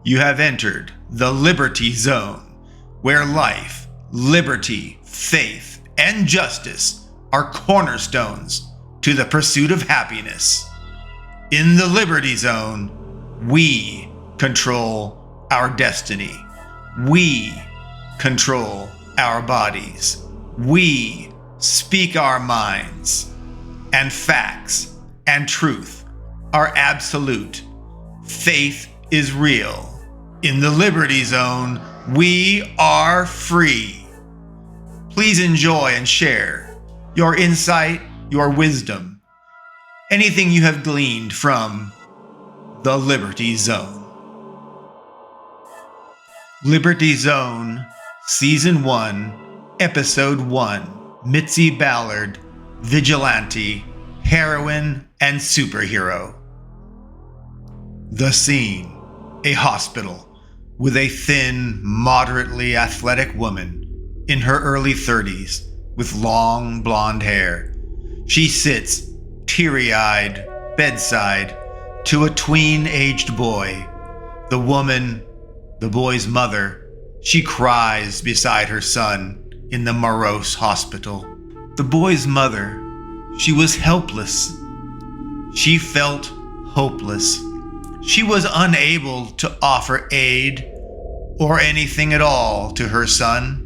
You have entered the Liberty Zone, where life, liberty, faith, and justice are cornerstones to the pursuit of happiness. In the Liberty Zone, we control our destiny. We control our bodies. We speak our minds. And facts and truth are absolute. Faith is real. In the Liberty Zone, we are free. Please enjoy and share your insight, your wisdom, anything you have gleaned from the Liberty Zone. Liberty Zone, Season 1, Episode 1, Mitzi Ballard, Vigilante, Heroine, and Superhero. The scene, a hospital with a thin, moderately athletic woman in her early 30s with long blonde hair. She sits, teary-eyed, bedside to a tween-aged boy. The woman, the boy's mother, she cries beside her son in the morose hospital. The boy's mother, she was helpless. She felt hopeless. She was unable to offer aid or anything at all to her son,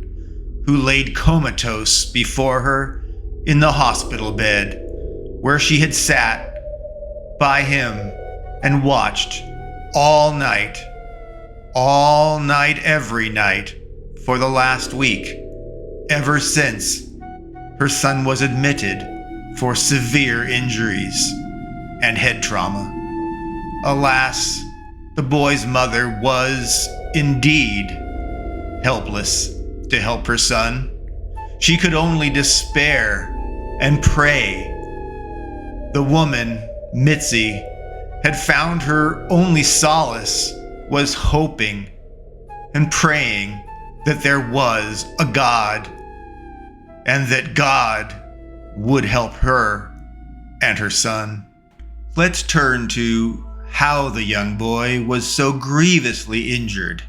who laid comatose before her in the hospital bed, where she had sat by him and watched all night, every night, for the last week, ever since her son was admitted for severe injuries and head trauma. Alas, the boy's mother was indeed helpless to help her son. She could only despair and pray. The woman, Mitzi, had found her only solace was hoping and praying that there was a God and that God would help her and her son. Let's turn to how the young boy was so grievously injured.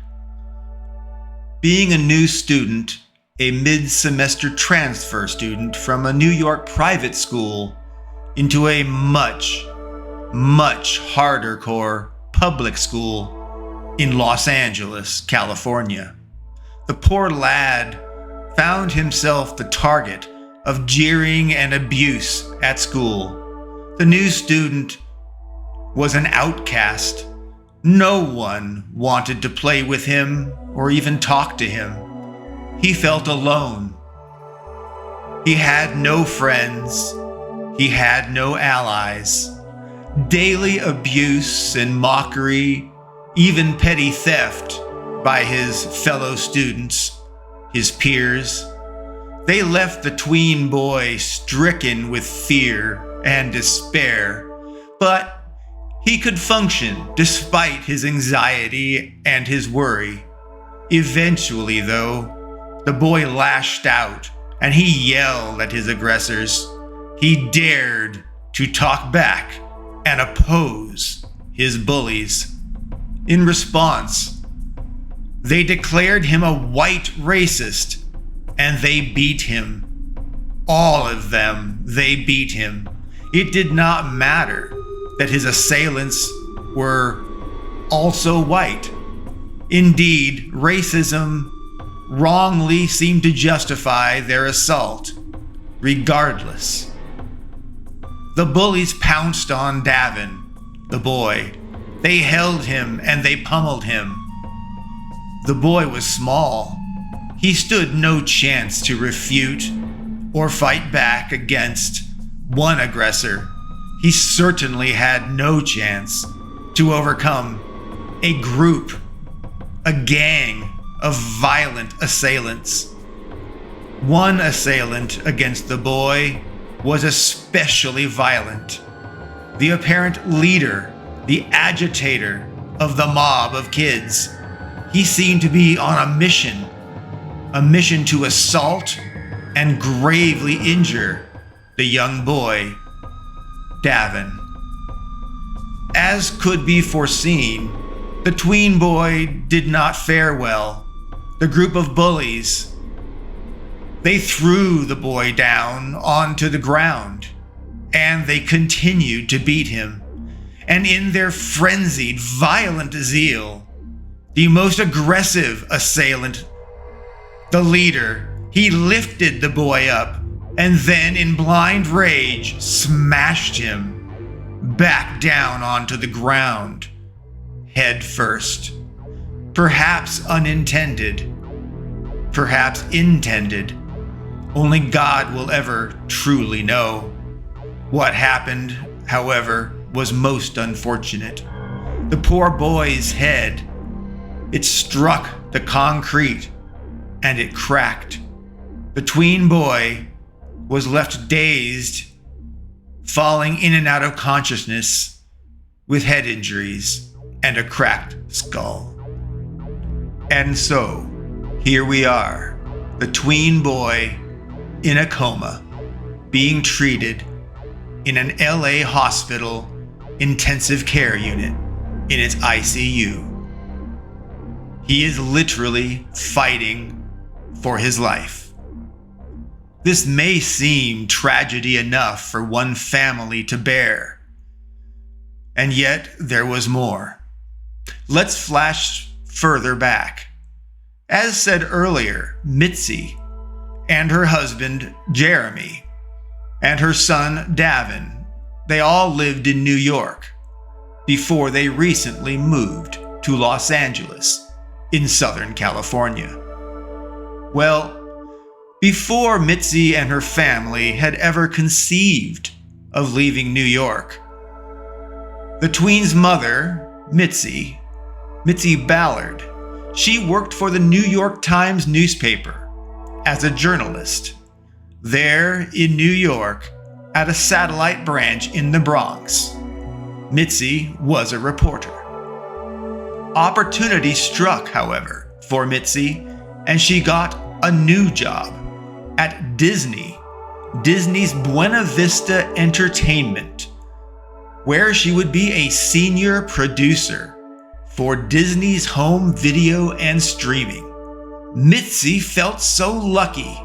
Being a new student, a mid-semester transfer student from a New York private school into a much harder core public school in Los Angeles, California, the poor lad found himself the target of jeering and abuse at school. The new student was an outcast. No one wanted to play with him or even talk to him. He felt alone. He had no friends. He had no allies. Daily abuse and mockery, even petty theft by his fellow students, his peers. They left the tween boy stricken with fear and despair, but he could function despite his anxiety and his worry. Eventually, though, the boy lashed out and he yelled at his aggressors. He dared to talk back and oppose his bullies. In response, they declared him a white racist and they beat him. All of them, they beat him. It did not matter that his assailants were also white. Indeed, racism wrongly seemed to justify their assault, regardless. The bullies pounced on Davin, the boy. They held him and they pummeled him. The boy was small. He stood no chance to refute or fight back against one aggressor. He certainly had no chance to overcome a group, a gang of violent assailants. One assailant against the boy was especially violent. The apparent leader, the agitator of the mob of kids. He seemed to be on a mission to assault and gravely injure the young boy, Davin. As could be foreseen, The tween boy did not fare well. The group of bullies, they threw the boy down onto the ground, and they continued to beat him. And in their frenzied, violent zeal, the most aggressive assailant, the leader, he lifted the boy up and then in blind rage smashed him back down onto the ground, head first. Perhaps unintended, perhaps intended. Only God will ever truly know. What happened, however, was most unfortunate. The poor boy's head, it struck the concrete and it cracked. The tween boy was left dazed, falling in and out of consciousness with head injuries and a cracked skull. And so, here we are, the tween boy in a coma, being treated in an LA hospital intensive care unit in its ICU. He is literally fighting for his life. This may seem tragedy enough for one family to bear, and yet there was more. Let's flash further back. As said earlier, Mitzi and her husband Jeremy and her son Davin, they all lived in New York before they recently moved to Los Angeles in Southern California. Well, before Mitzi and her family had ever conceived of leaving New York, the tween's mother, Mitzi Ballard, she worked for the New York Times newspaper as a journalist there in New York at a satellite branch in the Bronx. Mitzi was a reporter. Opportunity struck, however, for Mitzi, and she got a new job at Disney's Buena Vista Entertainment, where she would be a senior producer for Disney's home video and streaming. Mitzi felt so lucky.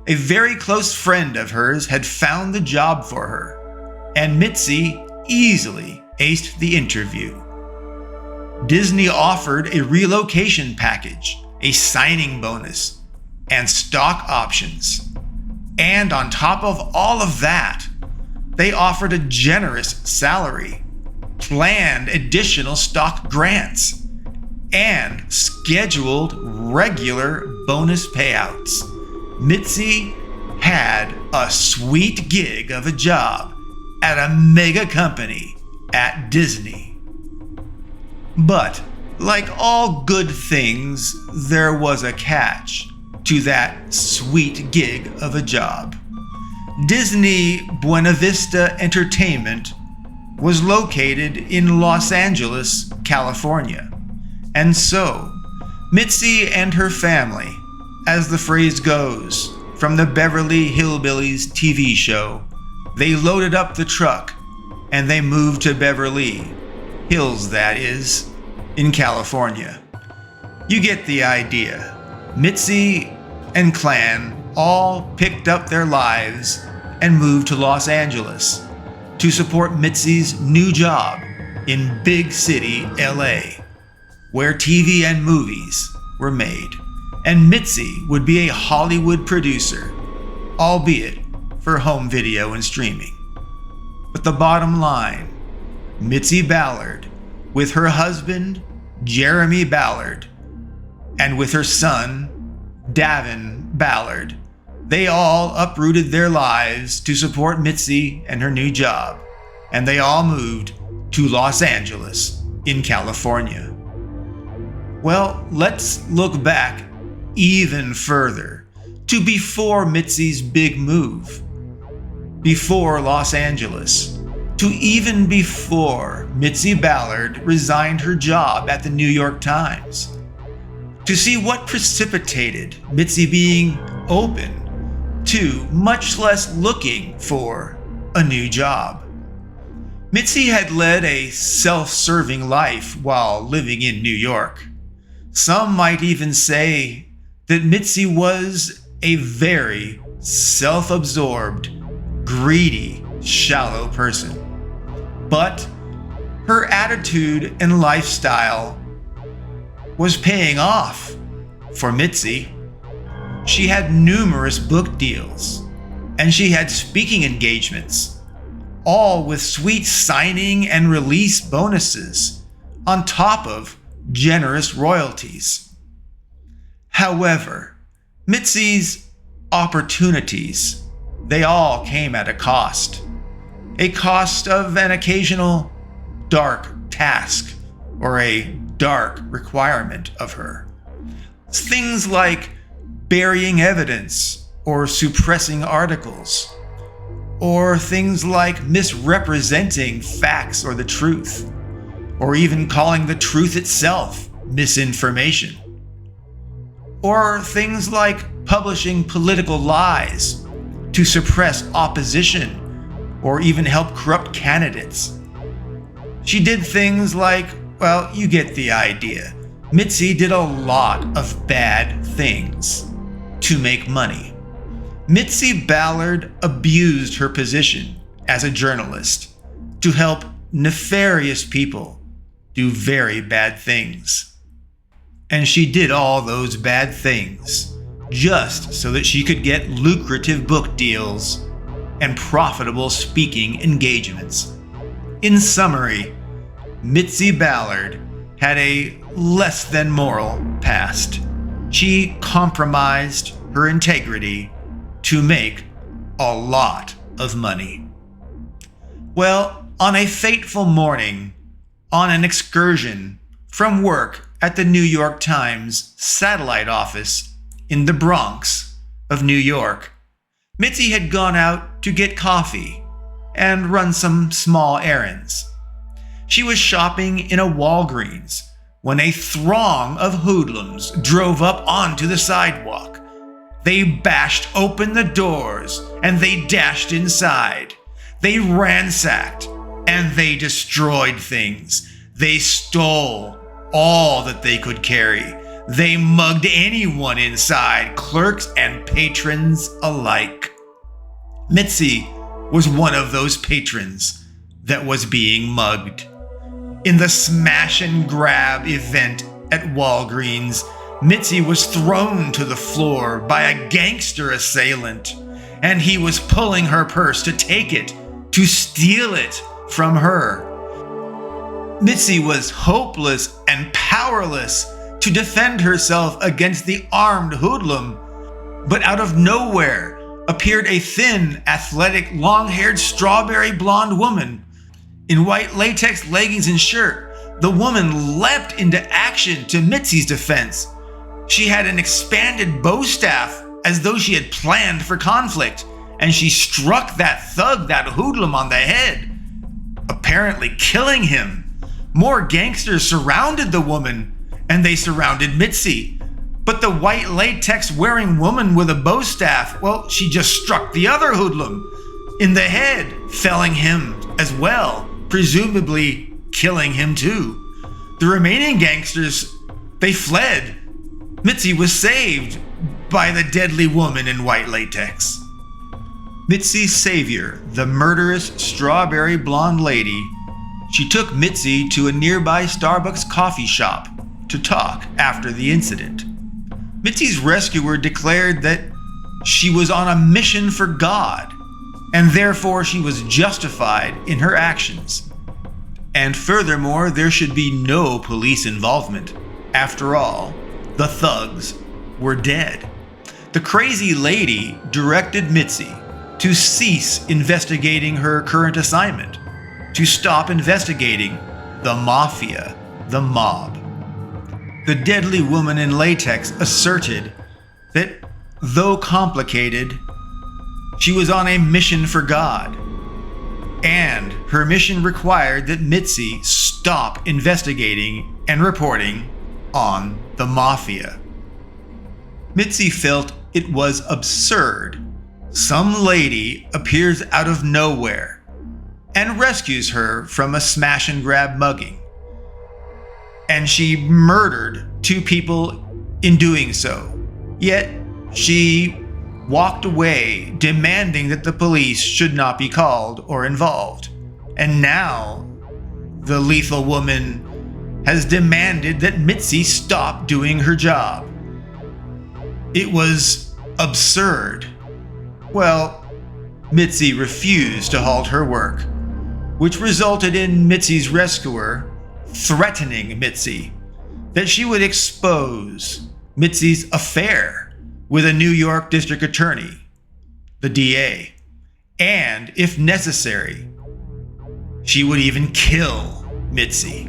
A very close friend of hers had found the job for her, and Mitzi easily aced the interview. Disney offered a relocation package, a signing bonus, and stock options. And on top of all of that, they offered a generous salary, planned additional stock grants, and scheduled regular bonus payouts. Mitzi had a sweet gig of a job at a mega company at Disney. But like all good things, there was a catch to that sweet gig of a job. Disney Buena Vista Entertainment was located in Los Angeles, California. And so, Mitzi and her family, as the phrase goes, from the Beverly Hillbillies TV show, they loaded up the truck and they moved to Beverly Hills, that is, in California. You get the idea. Mitzi and clan all picked up their lives and moved to Los Angeles to support Mitzi's new job in big city LA, where TV and movies were made. And Mitzi would be a Hollywood producer, albeit for home video and streaming. But the bottom line, Mitzi Ballard, with her husband, Jeremy Ballard, and with her son, Davin Ballard, they all uprooted their lives to support Mitzi and her new job, and they all moved to Los Angeles in California. Well, let's look back even further to before Mitzi's big move, before Los Angeles, to even before Mitzi Ballard resigned her job at the New York Times, to see what precipitated Mitzi being open to, much less looking for, a new job. Mitzi had led a self-serving life while living in New York. Some might even say that Mitzi was a very self-absorbed, greedy, shallow person. But her attitude and lifestyle was paying off for Mitzi. She had numerous book deals, and she had speaking engagements, all with sweet signing and release bonuses, on top of generous royalties. However, Mitzi's opportunities, they all came at a cost of an occasional dark task or a dark requirement of her. Things like burying evidence or suppressing articles, or things like misrepresenting facts or the truth, or even calling the truth itself misinformation, or things like publishing political lies to suppress opposition or even help corrupt candidates. She did things like, well, you get the idea. Mitzi did a lot of bad things to make money. Mitzi Ballard abused her position as a journalist to help nefarious people do very bad things. And she did all those bad things just so that she could get lucrative book deals and profitable speaking engagements. In summary, Mitzi Ballard had a less than moral past. She compromised her integrity to make a lot of money. Well, on a fateful morning, on an excursion from work at the New York Times satellite office in the Bronx of New York, Mitzi had gone out to get coffee and run some small errands. She was shopping in a Walgreens when a throng of hoodlums drove up onto the sidewalk. They bashed open the doors and they dashed inside. They ransacked and they destroyed things. They stole all that they could carry. They mugged anyone inside, clerks and patrons alike. Mitzi was one of those patrons that was being mugged. In the smash and grab event at Walgreens, Mitzi was thrown to the floor by a gangster assailant, and he was pulling her purse to take it, to steal it from her. Mitzi was hopeless and powerless to defend herself against the armed hoodlum, but out of nowhere appeared a thin, athletic, long-haired, strawberry blonde woman in white latex leggings and shirt. The woman leapt into action to Mitzi's defense. She had an expanded bow staff as though she had planned for conflict, and she struck that thug, that hoodlum, on the head, apparently killing him. More gangsters surrounded the woman, and they surrounded Mitzi. But the white latex wearing woman with a bow staff, well, she just struck the other hoodlum in the head, felling him as well, presumably killing him too. The remaining gangsters, they fled. Mitzi was saved by the deadly woman in white latex. Mitzi's savior, the murderous strawberry blonde lady, she took Mitzi to a nearby Starbucks coffee shop to talk after the incident. Mitzi's rescuer declared that she was on a mission for God, and therefore she was justified in her actions. And furthermore, there should be no police involvement. After all, the thugs were dead. The crazy lady directed Mitzi to cease investigating her current assignment, to stop investigating the mafia, the mob. The deadly woman in latex asserted that, though complicated, she was on a mission for God, and her mission required that Mitzi stop investigating and reporting on the mafia. Mitzi felt it was absurd. Some lady appears out of nowhere and rescues her from a smash and grab mugging. And she murdered 2 people in doing so. Yet she walked away demanding that the police should not be called or involved. And now the lethal woman has demanded that Mitzi stop doing her job. It was absurd. Well, Mitzi refused to halt her work, which resulted in Mitzi's rescuer threatening Mitzi that she would expose Mitzi's affair with a New York district attorney, the DA, and, if necessary, she would even kill Mitzi.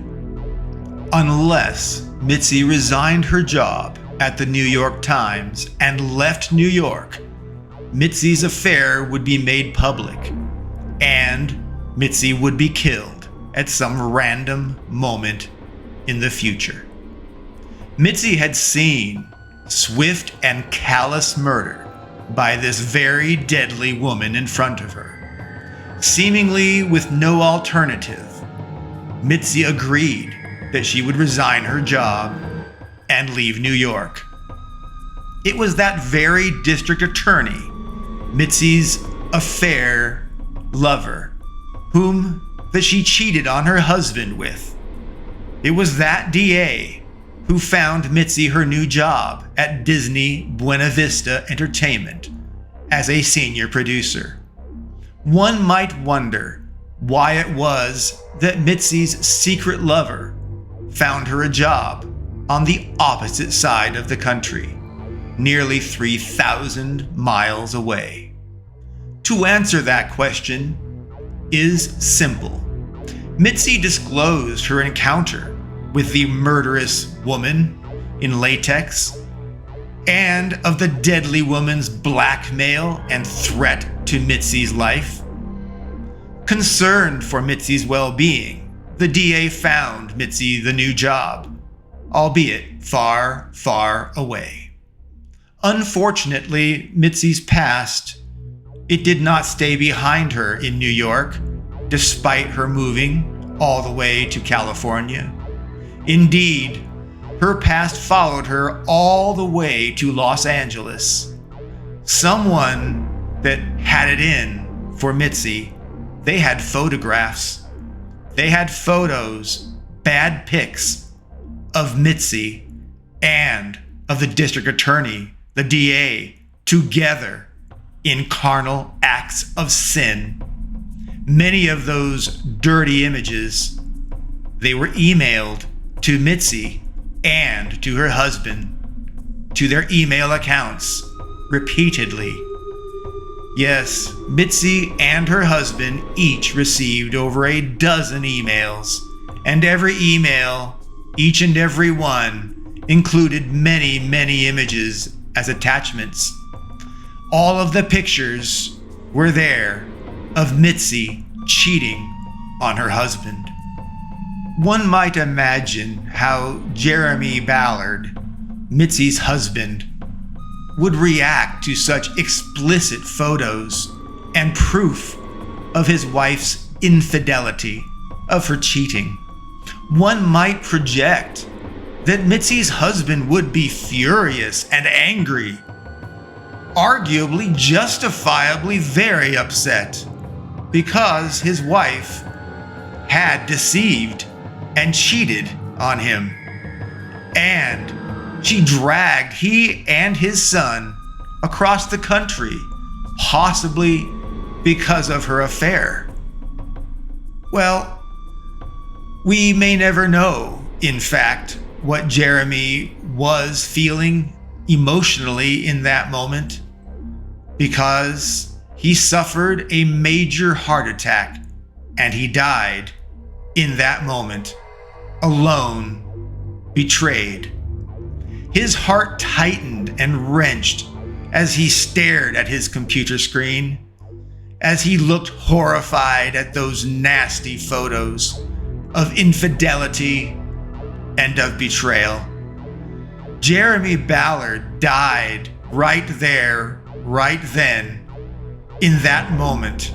Unless Mitzi resigned her job at the New York Times and left New York, Mitzi's affair would be made public, and Mitzi would be killed at some random moment in the future. Mitzi had seen swift and callous murder by this very deadly woman in front of her. Seemingly with no alternative, Mitzi agreed that she would resign her job and leave New York. It was that very district attorney, Mitzi's affair lover, whom that she cheated on her husband with. It was that DA who found Mitzi her new job at Disney Buena Vista Entertainment as a senior producer. One might wonder why it was that Mitzi's secret lover found her a job on the opposite side of the country, nearly 3,000 miles away. To answer that question is simple. Mitzi disclosed her encounter with the murderous woman in latex, and of the deadly woman's blackmail and threat to Mitzi's life. Concerned for Mitzi's well-being, the DA found Mitzi the new job, albeit far, far away. Unfortunately, Mitzi's past, it did not stay behind her in New York, despite her moving all the way to California. Indeed, her past followed her all the way to Los Angeles. Someone that had it in for Mitzi, they had photographs. They had photos, bad pics, of Mitzi and of the district attorney, the DA, together in carnal acts of sin. Many of those dirty images, they were emailed to Mitzi and to her husband, to their email accounts, repeatedly. Yes, Mitzi and her husband each received over a dozen emails, and every email, each and every one, included many, many images as attachments. All of the pictures were there of Mitzi cheating on her husband. One might imagine how Jeremy Ballard, Mitzi's husband, would react to such explicit photos and proof of his wife's infidelity, of her cheating. One might project that Mitzi's husband would be furious and angry, arguably justifiably very upset, because his wife had deceived and cheated on him. And she dragged he and his son across the country, possibly because of her affair. Well, we may never know, in fact, what Jeremy was feeling emotionally in that moment, because he suffered a major heart attack and he died in that moment, alone, betrayed. His heart tightened and wrenched as he stared at his computer screen, as he looked horrified at those nasty photos of infidelity and of betrayal. Jeremy Ballard died right there, right then, in that moment,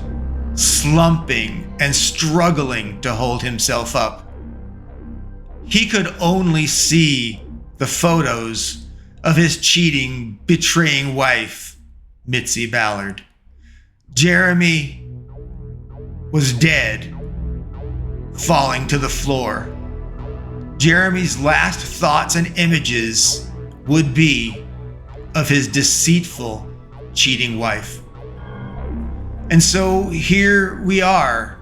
slumping and struggling to hold himself up. He could only see the photos of his cheating, betraying wife, Mitzi Ballard. Jeremy was dead, falling to the floor. Jeremy's last thoughts and images would be of his deceitful, cheating wife. And so here we are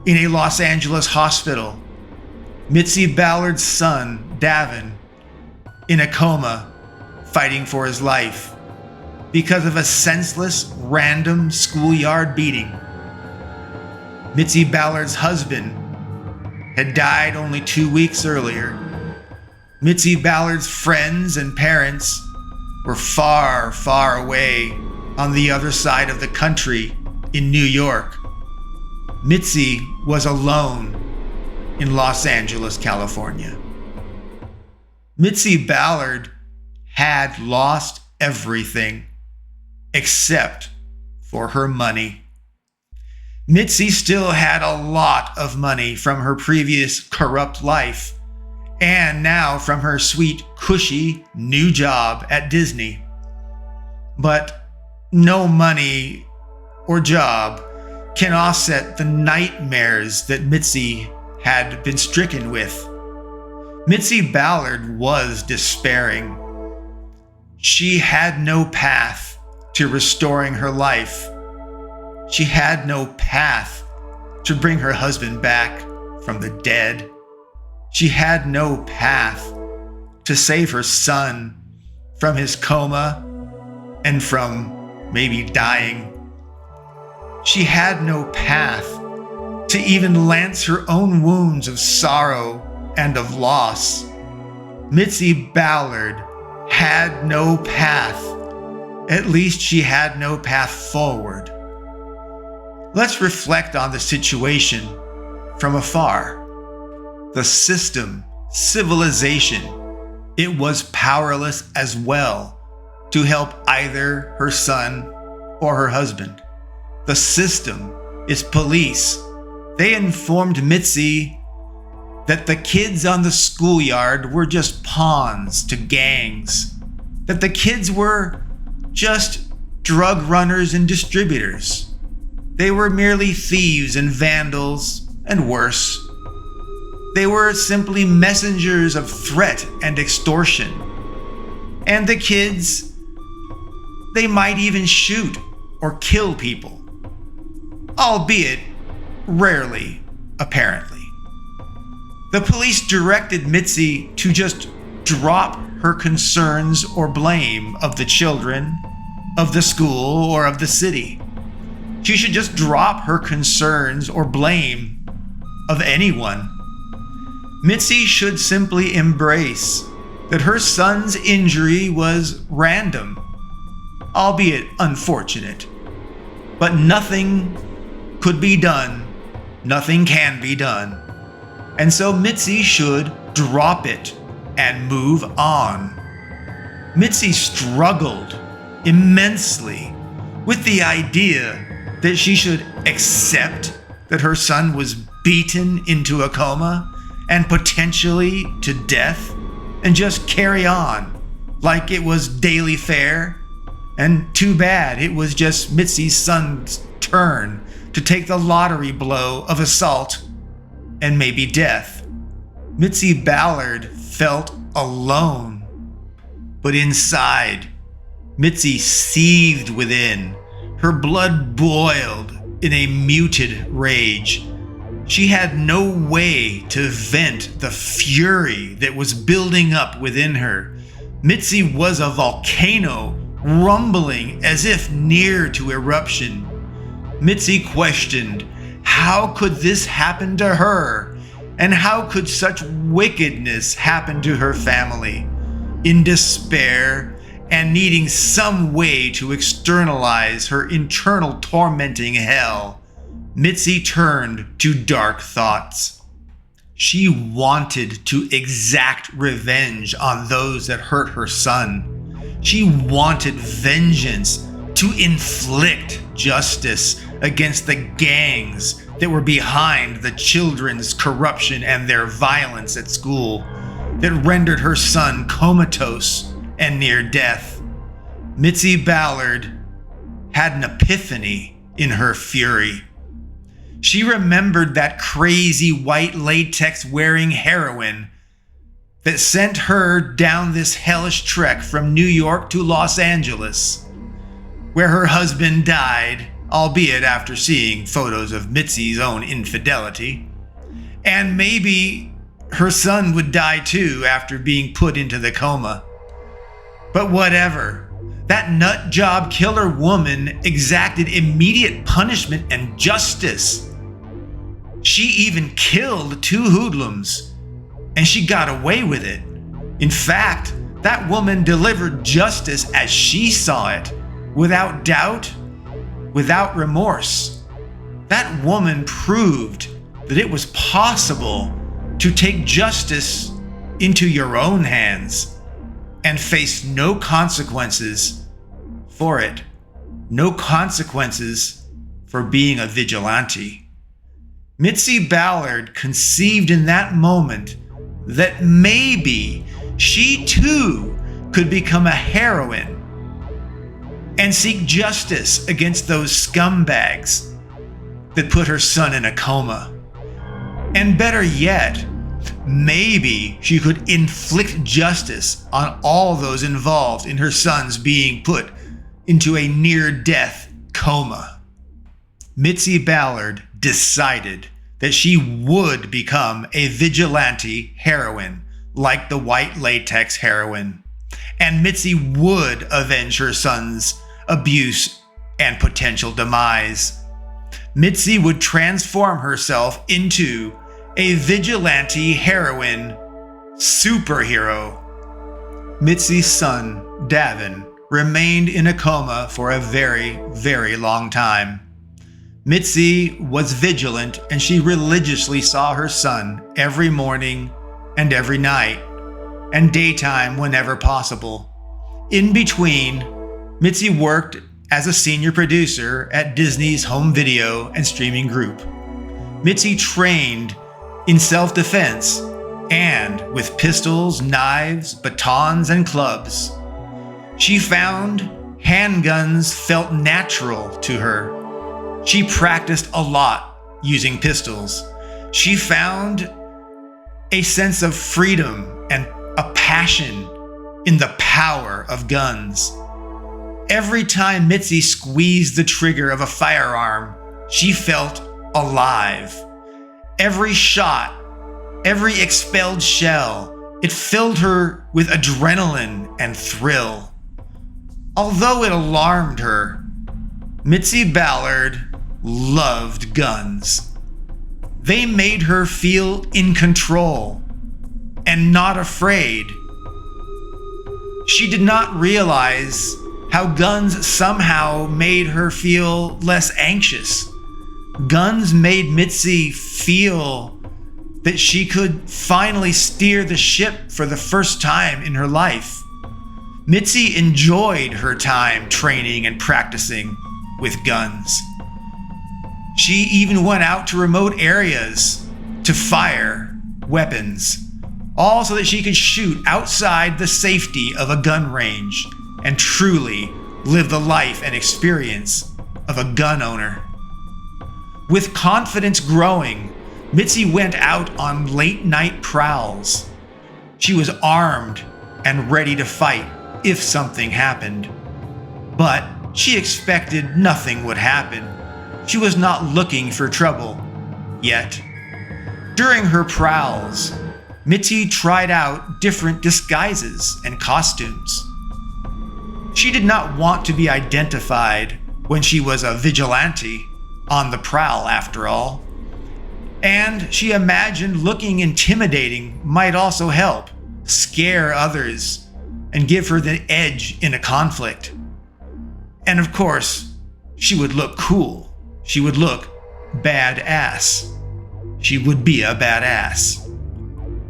in a Los Angeles hospital. Mitzi Ballard's son, Davin, in a coma, fighting for his life because of a senseless, random schoolyard beating. Mitzi Ballard's husband had died only 2 weeks earlier. Mitzi Ballard's friends and parents were far, far away on the other side of the country in New York. Mitzi was alone in Los Angeles, California. Mitzi Ballard had lost everything except for her money. Mitzi still had a lot of money from her previous corrupt life, and now from her sweet, cushy new job at Disney. But no money or job can offset the nightmares that Mitzi had been stricken with. Mitzi Ballard was despairing. She had no path to restoring her life. She had no path to bring her husband back from the dead. She had no path to save her son from his coma and from maybe dying. She had no path to even lance her own wounds of sorrow and of loss. Mitzi Ballard had no path. At least she had no path forward. Let's reflect on the situation from afar. The system, civilization, it was powerless as well to help either her son or her husband. The system is police. They informed Mitzi that the kids on the schoolyard were just pawns to gangs, that the kids were just drug runners and distributors. They were merely thieves and vandals, and worse. They were simply messengers of threat and extortion. And the kids, they might even shoot or kill people, albeit rarely, apparently. The police directed Mitzi to just drop her concerns or blame of the children, of the school, or of the city. She should just drop her concerns or blame of anyone. Mitzi should simply embrace that her son's injury was random, albeit unfortunate. But nothing could be done, nothing can be done. And so Mitzi should drop it and move on. Mitzi struggled immensely with the idea that she should accept that her son was beaten into a coma and potentially to death and just carry on like it was daily fare. And too bad it was just Mitzi's son's turn to take the lottery blow of assault and maybe death. Mitzi Ballard felt alone. But inside, Mitzi seethed within. Her blood boiled in a muted rage. She had no way to vent the fury that was building up within her. Mitzi was a volcano, rumbling as if near to eruption. Mitzi questioned, how could this happen to her? And how could such wickedness happen to her family? In despair and needing some way to externalize her internal tormenting hell, Mitzi turned to dark thoughts. She wanted to exact revenge on those that hurt her son. She wanted vengeance to inflict justice against the gangs that were behind the children's corruption and their violence at school that rendered her son comatose and near death. Mitzi Ballard had an epiphany in her fury. She remembered that crazy white latex wearing heroine that sent her down this hellish trek from New York to Los Angeles, where her husband died, albeit after seeing photos of Mitzi's own infidelity. And maybe her son would die too after being put into the coma. But whatever. That nut job killer woman exacted immediate punishment and justice. She even killed 2 hoodlums, and she got away with it. In fact, that woman delivered justice as she saw it, without doubt, without remorse. That woman proved that it was possible to take justice into your own hands and face no consequences for it. No consequences for being a vigilante. Mitzi Ballard conceived in that moment that maybe she too could become a heroine and seek justice against those scumbags that put her son in a coma. And better yet, maybe she could inflict justice on all those involved in her son's being put into a near-death coma. Mitzi Ballard decided that she would become a vigilante heroine like the white latex heroine, and Mitzi would avenge her son's abuse and potential demise. Mitzi would transform herself into a vigilante heroine superhero. Mitzi's son, Davin, remained in a coma for a very, very long time. Mitzi was vigilant, and she religiously saw her son every morning and every night, and daytime whenever possible. In between, Mitzi worked as a senior producer at Disney's home video and streaming group. Mitzi trained in self-defense and with pistols, knives, batons, and clubs. She found handguns felt natural to her. She practiced a lot using pistols. She found a sense of freedom and a passion in the power of guns. Every time Mitzi squeezed the trigger of a firearm, she felt alive. Every shot, every expelled shell, it filled her with adrenaline and thrill. Although it alarmed her, Mitzi Ballard loved guns. They made her feel in control and not afraid. She did not realize how guns somehow made her feel less anxious. Guns made Mitzi feel that she could finally steer the ship for the first time in her life. Mitzi enjoyed her time training and practicing with guns. She even went out to remote areas to fire weapons, all so that she could shoot outside the safety of a gun range and truly live the life and experience of a gun owner. With confidence growing, Mitzi went out on late-night prowls. She was armed and ready to fight if something happened. But she expected nothing would happen. She was not looking for trouble yet. During her prowls, Mitzi tried out different disguises and costumes. She did not want to be identified when she was a vigilante on the prowl, after all. And she imagined looking intimidating might also help scare others and give her the edge in a conflict. And of course, she would look cool. She would look badass. She would be a badass.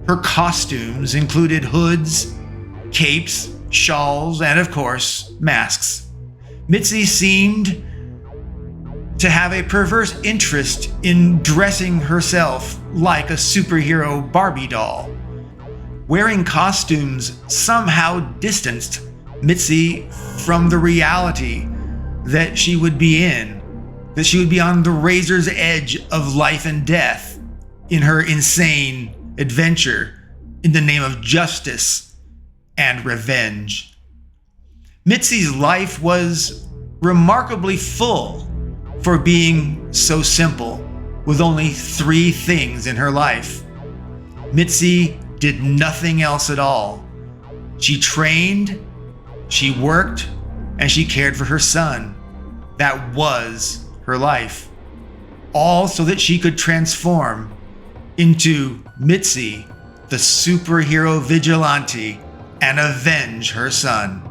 Her costumes included hoods, capes, shawls, and of course, masks. Mitzi seemed to have a perverse interest in dressing herself like a superhero Barbie doll. Wearing costumes somehow distanced Mitzi from the reality that she would be in, that she would be on the razor's edge of life and death in her insane adventure in the name of justice and revenge. Mitzi's life was remarkably full for being so simple, with only 3 things in her life. Mitzi did nothing else at all. She trained, she worked, and she cared for her son. That was her life. All so that she could transform into Mitzi, the superhero vigilante, and avenge her son.